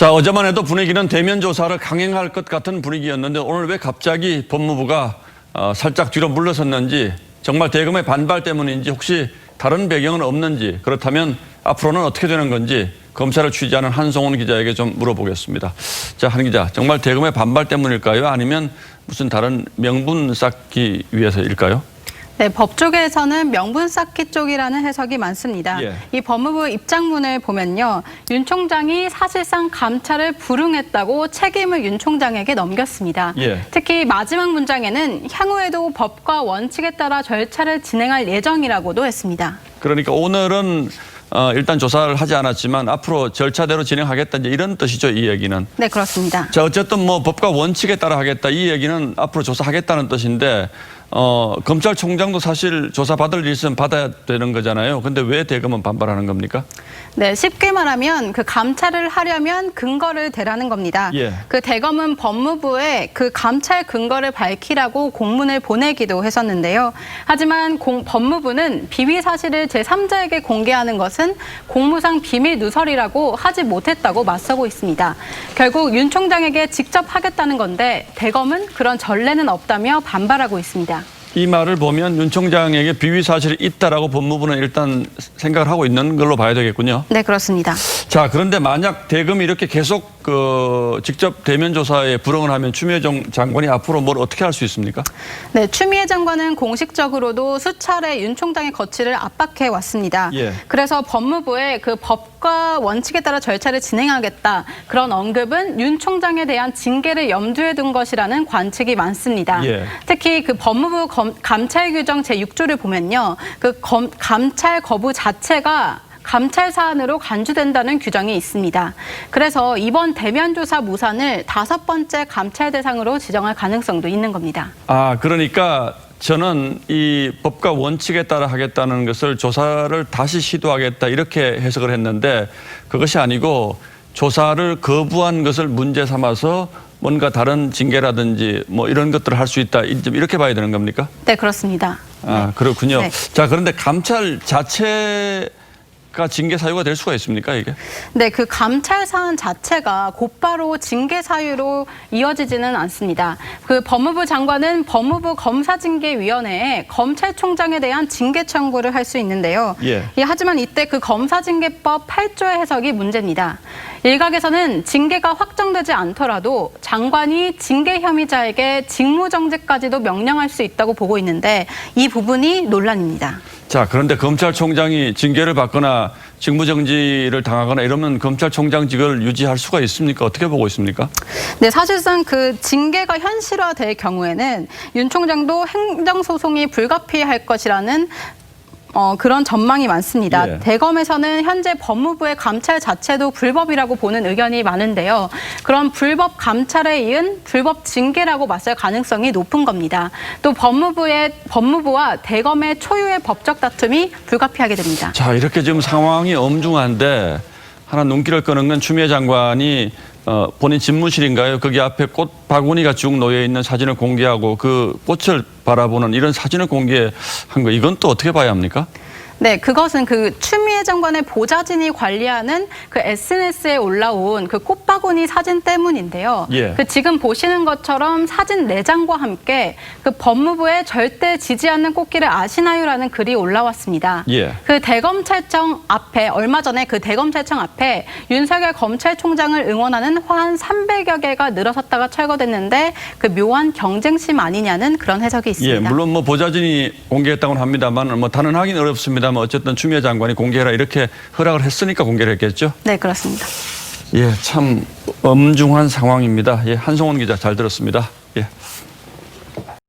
자, 어제만 해도 분위기는 대면 조사를 강행할 것 같은 분위기였는데 오늘 왜 갑자기 법무부가 살짝 뒤로 물러섰는지, 정말 대검의 반발 때문인지, 혹시 다른 배경은 없는지, 그렇다면 앞으로는 어떻게 되는 건지 검찰을 취재하는 한송훈 기자에게 좀 물어보겠습니다. 자, 한 기자, 정말 대검의 반발 때문일까요? 아니면 무슨 다른 명분 쌓기 위해서일까요? 네, 법조계에서는 명분 쌓기 쪽이라는 해석이 많습니다. 예. 이 법무부 입장문을 보면요, 윤 총장이 사실상 감찰을 불응했다고 책임을 윤 총장에게 넘겼습니다. 예. 특히 마지막 문장에는 향후에도 법과 원칙에 따라 절차를 진행할 예정이라고도 했습니다. 그러니까 오늘은 일단 조사를 하지 않았지만 앞으로 절차대로 진행하겠다, 이제 이런 뜻이죠, 이 얘기는. 네, 그렇습니다. 자, 어쨌든 뭐 법과 원칙에 따라 하겠다, 이 얘기는 앞으로 조사하겠다는 뜻인데, 검찰총장도 사실 조사받을 일 있으면 받아야 되는 거잖아요. 근데 왜 대검은 반발하는 겁니까? 네, 쉽게 말하면 그 감찰을 하려면 근거를 대라는 겁니다. 예. 그 대검은 법무부에 그 감찰 근거를 밝히라고 공문을 보내기도 했었는데요. 하지만 법무부는 비위 사실을 제3자에게 공개하는 것은 공무상 비밀 누설이라고 하지 못했다고 맞서고 있습니다. 결국 윤 총장에게 직접 하겠다는 건데 대검은 그런 전례는 없다며 반발하고 있습니다. 이 말을 보면 윤 총장에게 비위 사실이 있다라고 법무부는 일단 생각을 하고 있는 걸로 봐야 되겠군요. 네, 그렇습니다. 자, 그런데 만약 대검이 이렇게 계속 직접 대면 조사에 불응을 하면 추미애 장관이 앞으로 뭘 어떻게 할 수 있습니까? 네, 추미애 장관은 공식적으로도 수차례 윤 총장의 거취를 압박해 왔습니다. 예. 그래서 법무부에 그 법과 원칙에 따라 절차를 진행하겠다, 그런 언급은 윤 총장에 대한 징계를 염두에 둔 것이라는 관측이 많습니다. 예. 특히 그 법무부 감찰 규정 제6조를 보면요, 그 감찰 거부 자체가 감찰 사안으로 간주된다는 규정이 있습니다. 그래서 이번 대면 조사 무산을 5번째 감찰 대상으로 지정할 가능성도 있는 겁니다. 아, 그러니까 저는 이 법과 원칙에 따라 하겠다는 것을 조사를 다시 시도하겠다, 이렇게 해석을 했는데 그것이 아니고 조사를 거부한 것을 문제 삼아서 뭔가 다른 징계라든지 뭐 이런 것들을 할 수 있다, 이렇게 봐야 되는 겁니까? 네, 그렇습니다. 아, 그렇군요. 네. 자, 그런데 감찰 자체가 징계 사유가 될 수가 있습니까, 이게? 네, 그 감찰 사안 자체가 곧바로 징계 사유로 이어지지는 않습니다. 그 법무부 장관은 법무부 검사징계위원회에 검찰총장에 대한 징계 청구를 할 수 있는데요. 예. 하지만 이때 그 검사징계법 8조의 해석이 문제입니다. 일각에서는 징계가 확정되지 않더라도 장관이 징계 혐의자에게 직무정지까지도 명령할 수 있다고 보고 있는데 이 부분이 논란입니다. 자, 그런데 검찰총장이 징계를 받거나 직무정지를 당하거나 이러면 검찰총장직을 유지할 수가 있습니까? 어떻게 보고 있습니까? 네, 사실상 그 징계가 현실화될 경우에는 윤 총장도 행정소송이 불가피할 것이라는 그런 전망이 많습니다. 예. 대검에서는 현재 법무부의 감찰 자체도 불법이라고 보는 의견이 많은데요. 그런 불법 감찰에 이은 불법 징계라고 맞설 가능성이 높은 겁니다. 또 법무부와 대검의 초유의 법적 다툼이 불가피하게 됩니다. 자, 이렇게 지금 상황이 엄중한데 하나 눈길을 끄는 건 추미애 장관이 본인 집무실인가요? 거기 앞에 꽃 바구니가 쭉 놓여 있는 사진을 공개하고 그 꽃을 바라보는 이런 사진을 공개한 거, 이건 또 어떻게 봐야 합니까? 네, 그것은 그 추미애 장관의 보좌진이 관리하는 그 SNS에 올라온 그 꽃바구니 사진 때문인데요. 예. 그 지금 보시는 것처럼 사진 4장과 함께 그 법무부에 절대 지지 않는 꽃길을 아시나요라는 글이 올라왔습니다. 예. 그 대검찰청 앞에, 얼마 전에 그 대검찰청 앞에 윤석열 검찰총장을 응원하는 화환 300여 개가 늘어섰다가 철거됐는데 그 묘한 경쟁심 아니냐는 그런 해석이 있습니다. 예, 물론 뭐 보좌진이 공개했다고는 합니다만 뭐 단언하기는 어렵습니다. 어쨌든 추미애 장관이 공개해라 이렇게 허락을 했으니까 공개를 했겠죠? 네, 그렇습니다. 예, 참 엄중한 상황입니다. 예, 한송훈 기자 잘 들었습니다.